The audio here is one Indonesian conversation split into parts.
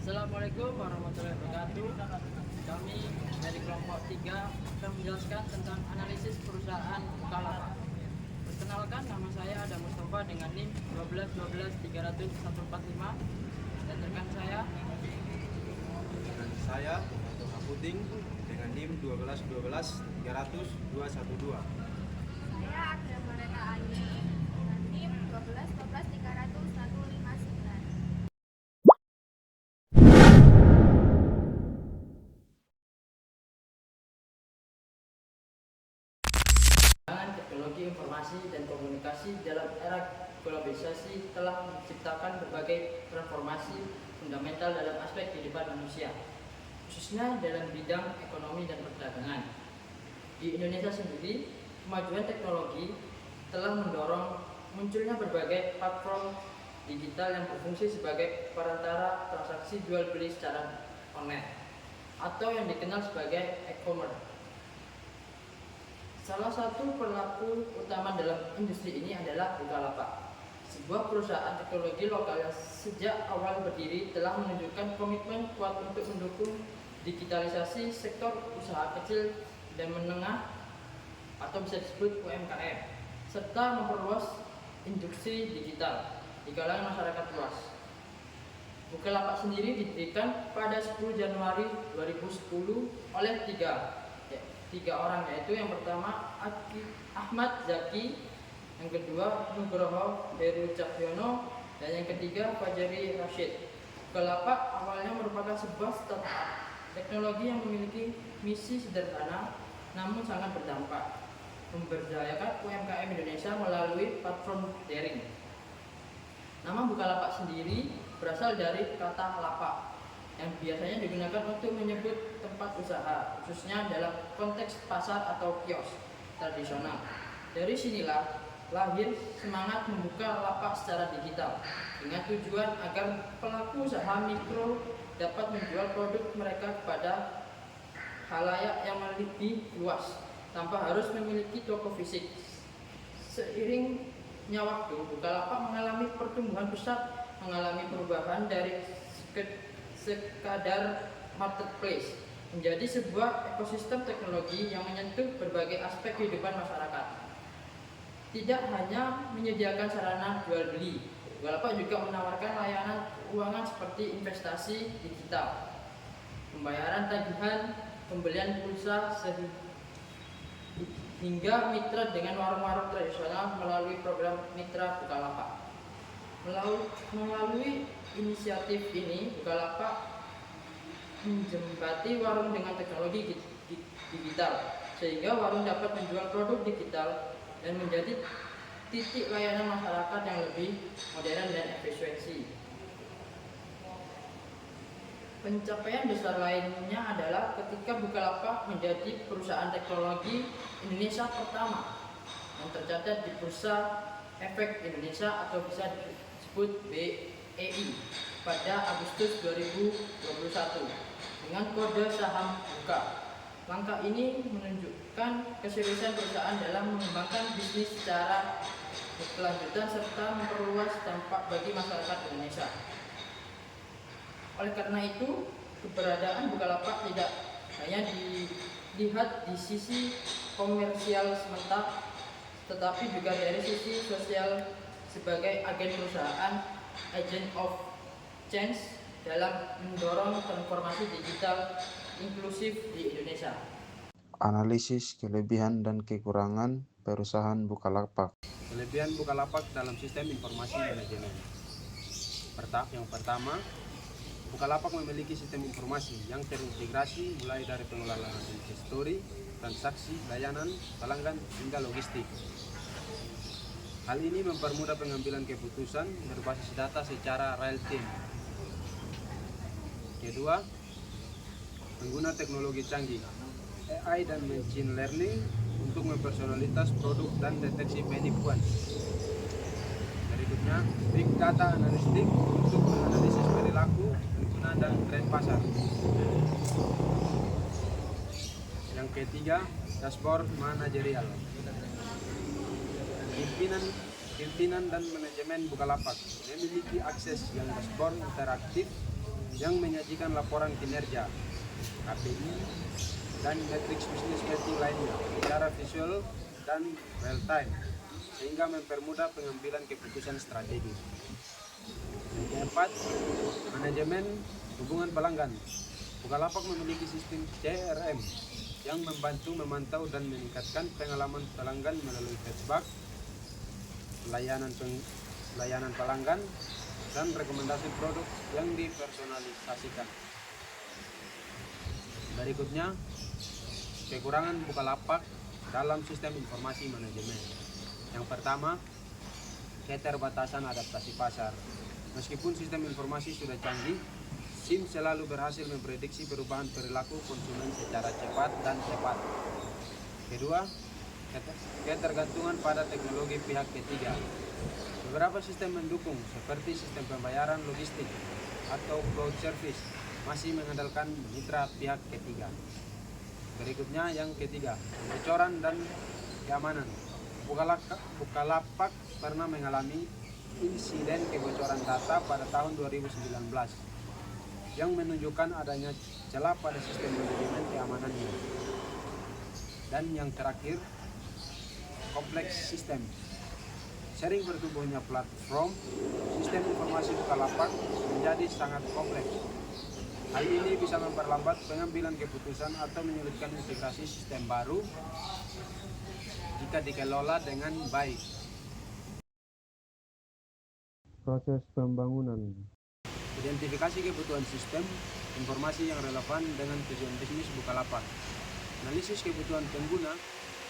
Assalamualaikum warahmatullahi wabarakatuh. Kami dari kelompok 3 akan menjelaskan tentang analisis perusahaan Bukalapak. Perkenalkan, nama saya Adam Mustafa dengan NIM 1212300-145 dan rekan saya. Dan saya Toha Puting dengan NIM 1212300-212. Saya Agda Mereka Ayu dengan NIM 1212300-159. Teknologi informasi dan komunikasi dalam era globalisasi telah menciptakan berbagai transformasi fundamental dalam aspek kehidupan manusia, khususnya dalam bidang ekonomi dan perdagangan. Di Indonesia sendiri, kemajuan teknologi telah mendorong munculnya berbagai platform digital yang berfungsi sebagai perantara transaksi jual beli secara online atau yang dikenal sebagai e-commerce. Salah satu pelaku utama dalam industri ini adalah Bukalapak, sebuah perusahaan teknologi lokal yang sejak awal berdiri telah menunjukkan komitmen kuat untuk mendukung digitalisasi sektor usaha kecil dan menengah atau bisa disebut UMKM, serta memperluas industri digital di kalangan masyarakat luas. Bukalapak sendiri didirikan pada 10 Januari 2010 oleh tiga orang, yaitu yang pertama Ahmad Zaki, yang kedua Nugroho Heru Cahyono, dan yang ketiga Fajri Rashid. Bukalapak awalnya merupakan sebuah startup teknologi yang memiliki misi sederhana namun sangat berdampak, memberdayakan UMKM Indonesia melalui platform daring. Nama Bukalapak sendiri berasal dari kata lapak yang biasanya digunakan untuk menyebut tempat usaha, khususnya dalam konteks pasar atau kios tradisional. Dari sinilah lahir semangat membuka lapak secara digital dengan tujuan agar pelaku usaha mikro dapat menjual produk mereka kepada khalayak yang lebih luas tanpa harus memiliki toko fisik. Seiringnya waktu, Bukalapak mengalami pertumbuhan pesat, mengalami perubahan dari sekadar marketplace menjadi sebuah ekosistem teknologi yang menyentuh berbagai aspek kehidupan masyarakat. Tidak hanya menyediakan sarana jual beli, Bukalapak juga menawarkan layanan keuangan seperti investasi digital, pembayaran tagihan, pembelian pulsa, hingga mitra dengan warung-warung tradisional melalui program Mitra Bukalapak. Melalui inisiatif ini, Bukalapak menjembati warung dengan teknologi digital, sehingga warung dapat menjual produk digital dan menjadi titik layanan masyarakat yang lebih modern dan efisiensi. Pencapaian besar lainnya adalah ketika Bukalapak menjadi perusahaan teknologi Indonesia pertama yang tercatat di Bursa Efek Indonesia atau bisa disebut BEI pada Agustus 2021 dengan kode saham Buka. Langkah ini menunjukkan keseriusan perusahaan dalam mengembangkan bisnis secara berkelanjutan serta memperluas dampak bagi masyarakat Indonesia. Oleh karena itu, keberadaan Bukalapak tidak hanya dilihat di sisi komersial semata, tetapi juga dari sisi sosial sebagai agen perusahaan, agent of change dalam mendorong transformasi digital inklusif di Indonesia. Analisis kelebihan dan kekurangan perusahaan Bukalapak. Kelebihan Bukalapak dalam sistem informasi manajemen. Yang pertama, Bukalapak memiliki sistem informasi yang terintegrasi mulai dari pengelolaan inventory, transaksi, layanan, pelanggan, hingga logistik. Hal ini mempermudah pengambilan keputusan berbasis data secara real time. Kedua, pengguna teknologi canggih, AI dan machine learning untuk mempersonalitas produk dan deteksi penipuan. Berikutnya, big data analytics untuk menganalisis perilaku pengguna dan tren pasar. Yang ketiga, dashboard manajerial. Pimpinan dan manajemen Bukalapak memiliki akses yang dashboard interaktif yang menyajikan laporan kinerja, KPI, dan matriks bisnis meeting lainnya secara visual dan real time, sehingga mempermudah pengambilan keputusan strategi. Yang keempat, manajemen hubungan pelanggan. Bukalapak memiliki sistem CRM yang membantu memantau dan meningkatkan pengalaman pelanggan melalui feedback, layanan pelanggan, dan rekomendasi produk yang dipersonalisasikan. Berikutnya, kekurangan Bukalapak dalam sistem informasi manajemen. Yang pertama, keterbatasan adaptasi pasar. Meskipun sistem informasi sudah canggih, SIM selalu berhasil memprediksi perubahan perilaku konsumen secara cepat dan tepat. Kedua, ketergantungan pada teknologi pihak ketiga. Beberapa sistem mendukung seperti sistem pembayaran logistik atau cloud service masih mengandalkan mitra pihak ketiga. Berikutnya yang ketiga, kebocoran dan keamanan. Bukalapak pernah mengalami insiden kebocoran data pada tahun 2019 yang menunjukkan adanya celah pada sistem manajemen keamanannya. Dan yang terakhir, kompleks sistem. Sering bertumbuhnya platform, sistem informasi Bukalapak menjadi sangat kompleks. Hal ini bisa memperlambat pengambilan keputusan atau menyulitkan integrasi sistem baru jika dikelola dengan baik. Proses pembangunan. Identifikasi kebutuhan sistem informasi yang relevan dengan tujuan bisnis Bukalapak. Analisis kebutuhan pengguna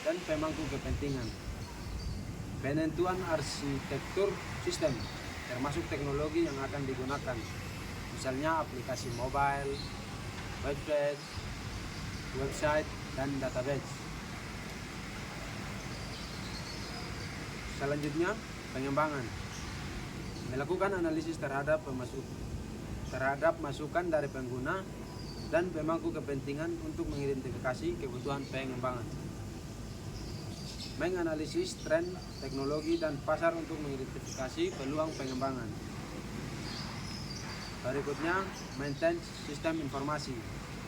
dan pemangku kepentingan. Penentuan arsitektur sistem, termasuk teknologi yang akan digunakan. Misalnya aplikasi mobile, website, dan database. Selanjutnya, pengembangan. Melakukan analisis terhadap masukan dari pengguna dan pemangku kepentingan untuk mengidentifikasi kebutuhan pengembangan. Menganalisis tren teknologi dan pasar untuk mengidentifikasi peluang pengembangan. Berikutnya, maintain sistem informasi.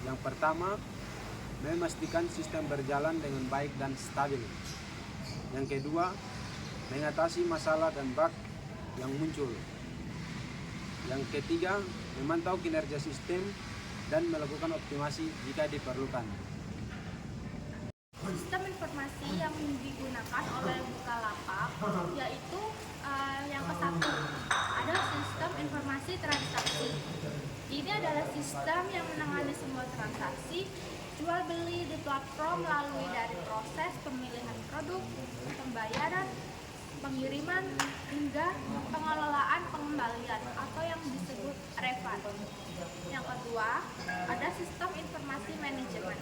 Yang pertama, memastikan sistem berjalan dengan baik dan stabil. Yang kedua, mengatasi masalah dan bug yang muncul. Yang ketiga, memantau kinerja sistem dan melakukan optimasi jika diperlukan. Sistem informasi yang digunakan oleh Bukalapak yaitu yang ke-1, ada sistem informasi transaksi. Ini adalah sistem yang menangani semua transaksi jual beli di platform melalui dari proses pemilihan produk, pembayaran, pengiriman, hingga pengelolaan pengembalian atau yang disebut refund. Yang kedua, ada sistem informasi manajemen.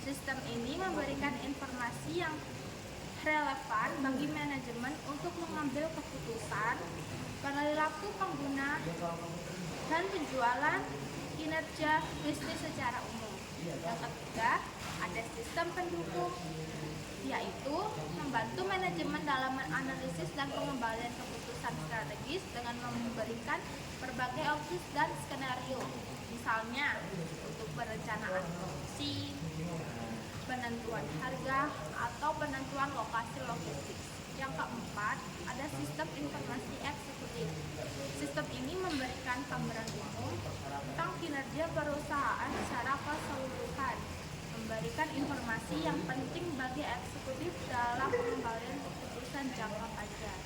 Sistem ini memberikan informasi yang relevan bagi manajemen untuk mengambil keputusan, perilaku pengguna, dan penjualan kinerja bisnis secara umum. Yang ketiga, ada sistem pendukung, yaitu membantu manajemen dalam menganalisis dan pengembalian keputusan strategis dengan memberikan berbagai opsi dan skenario, misalnya untuk perencanaan produksi, penentuan harga, atau penentuan lokasi logistik. Yang keempat, ada sistem informasi eksekutif. Sistem ini memberikan gambaran umum tentang kinerja perusahaan secara keseluruhan, memberikan informasi yang penting bagi eksekutif dalam pengembalian keputusan jangka panjang.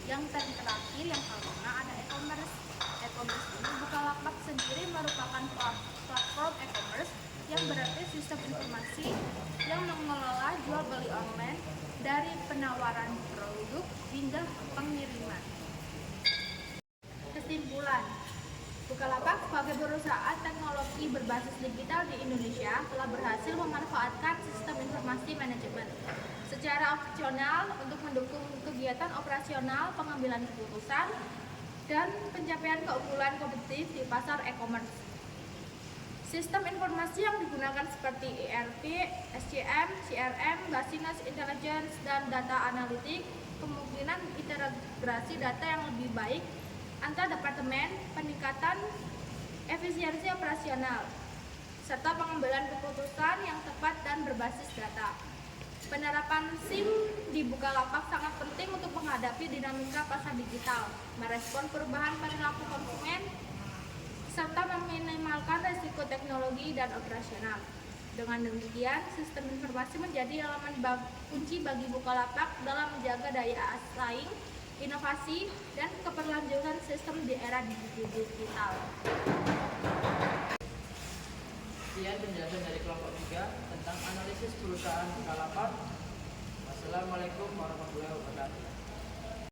Yang terakhir, yang kelima, ada e-commerce. E-commerce ini Bukalapak sendiri merupakan platform e-commerce yang berarti sistem informasi yang mengelola jual beli online dari penawaran produk hingga pengiriman. Kesimpulan, Bukalapak sebagai perusahaan teknologi berbasis digital di Indonesia telah berhasil memanfaatkan sistem informasi manajemen secara opsional untuk mendukung kegiatan operasional, pengambilan keputusan, dan pencapaian keunggulan kompetitif di pasar e-commerce. Sistem informasi yang digunakan seperti ERP, SCM, CRM, business intelligence, dan data analitik kemungkinan integrasi data yang lebih baik antar departemen, peningkatan efisiensi operasional, serta pengambilan keputusan yang tepat dan berbasis data. Penerapan SIM di Bukalapak sangat penting untuk menghadapi dinamika pasar digital, merespon perubahan perilaku konsumen, serta meminimalkan risiko teknologi dan operasional. Dengan demikian, sistem informasi menjadi elemen kunci bagi Bukalapak dalam menjaga daya saing, inovasi, dan keberlanjutan sistem di era digital. Sekian penjelasan dari kelompok 3 tentang analisis perusahaan Bukalapak. Wassalamualaikum warahmatullahi wabarakatuh.